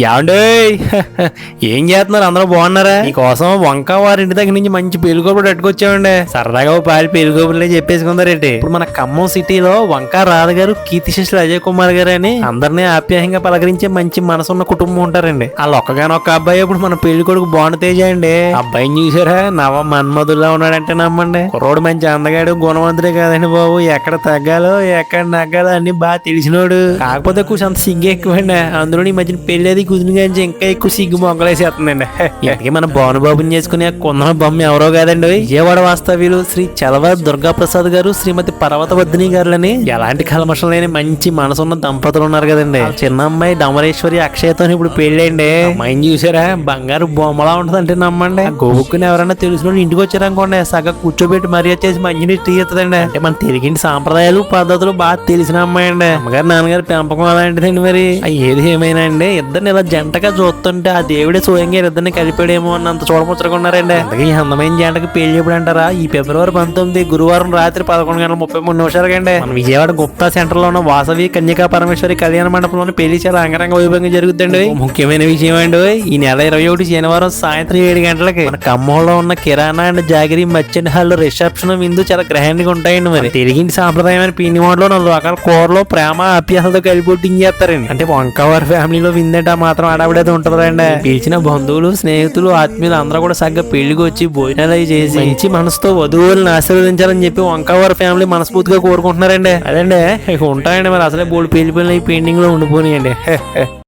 యాండే ఏం చేస్తున్నారు? అందరూ బాగున్నారా? మీకోసం వంక వారి ఇంటి దగ్గర నుంచి మంచి పెళ్లిగోపులు పెట్టుకొచ్చామండి. సరదాగా పాలు పెళ్లిగోపులే చెప్పేసుకుందారేంటి. ఇప్పుడు మన ఖమ్మం సిటీలో వంక రాధ గారు, కీర్తిశేషులు అజయ్ కుమార్ గారు అని అందరినీ ఆప్యాయంగా పలకరించే మంచి మనసున్న కుటుంబం ఉంటారండి. వాళ్ళు ఒక్కగానొక్క అబ్బాయి ఇప్పుడు మన పెళ్లి కొడుకు బాగుంతేజ అండి. అబ్బాయిని చూసారా? నవ మన్మధుల్లా ఉన్నాడంటే నమ్మండి. కుర్రోడు మంచి అందగాడు, గుణవంతుడే కాదండి బాబు. ఎక్కడ తగ్గాలో ఎక్కడ నగ్గాలో అన్ని బాగా తెలిసినోడు. కాకపోతే కొంచెం అంత సిగ్గు ఎక్కువండి. అందులో ఈ మధ్యన పెళ్ళేది కుదిరి కానీ ఇంకా ఎక్కువ సిగ్గు మొగ్గలేసేస్తుందండి. ఇంతకీ మన భానుబాబుని చేసుకునే కొందమ బొమ్మ ఎవరో కాదండి. విజయవాడ వాస్తవ్యులు శ్రీ చలవ దుర్గా ప్రసాద్ గారు, శ్రీమతి పర్వతవర్ధిని గారులని ఎలాంటి కల్మషం లేని మంచి మనసున్న దంపతులు ఉన్నారు కదండి. చిన్న అమ్మాయి డమరేశ్వరి అక్షయతో ఇప్పుడు పెళ్ళండి. అమ్మాయిని చూసారా? బంగారు బొమ్మలా ఉంటదంటే నమ్మండి. గోవుకుని ఎవరైనా తెలిసిన ఇంటికి వచ్చారనుకోండి, సగం కూర్చోబెట్టి మరీ వచ్చేసి మంచిని టీ ఇస్తుందండి. అంటే మన తెలుగింటి సాంప్రదాయాలు పద్ధతులు బాగా తెలిసిన అమ్మాయి అండి. అమ్మగారు నాన్నగారు పెంపకం అలాంటిదండి. మరి ఏది ఏమైనా అండి, ఇద్దరిని ఇలా జంటగా చూస్తుంటే ఆ దేవుడే స్వయంగా ఇద్దరిని కలిపాడేమో అన్నంత చూడముచ్చరుకున్నారండి. అందుకే ఈ అందమైన జంటకి పెళ్లి ఎప్పుడు అంటారా? ఈ ఫిబ్రవరి 19 గురువారం రాత్రి 11:33 అండి. మన విజయవాడ గుప్తా సెంటర్ లో ఉన్న వాసవి కన్యకా పరమేశ్వరి కళ్యాణ మండపంలోని పెళ్లి చాలా అంగరంగ వైభవంగా జరుగుతుందండి. ముఖ్యమైన విషయం అండి, ఈ నెల 21 శనివారం సాయంత్రం 7 గంటలకి మన ఖమ్మంలో ఉన్న కిరాణా అండ్ జాగిరి మర్చెంట్ హాల్ రిసెప్షన్ విందు చాలా గ్రాండ్ గా ఉంటాయండి. మరి తెలుగింటి సాంప్రదాయమైన పిండి వంటలో 4 రకాల కూరలో ప్రేమ ఆప్యాసలతో కలిపొట్టింగ్ చేస్తారండి. అంటే వంకవారి ఫ్యామిలీలో విందంటే మాత్రం ఆడవిడైతే ఉంటుందండి. పిలిచిన బంధువులు, స్నేహితులు, ఆత్మీయులు అందరూ కూడా చక్కగా పెళ్లికి వచ్చి భోజనాలు చేసి మంచి మనసుతో వధువులను ఆశీర్వదించాలని చెప్పి వంకవారి ఫ్యామిలీ మనస్ఫూర్తిగా కోరుకుంటున్నారండి. అదండి ఇక ఉంటాయండి. మరి అసలే బోల్డ్ పెళ్లి పెళ్లి పెండింగ్ లో ఉండిపోయినాయండి.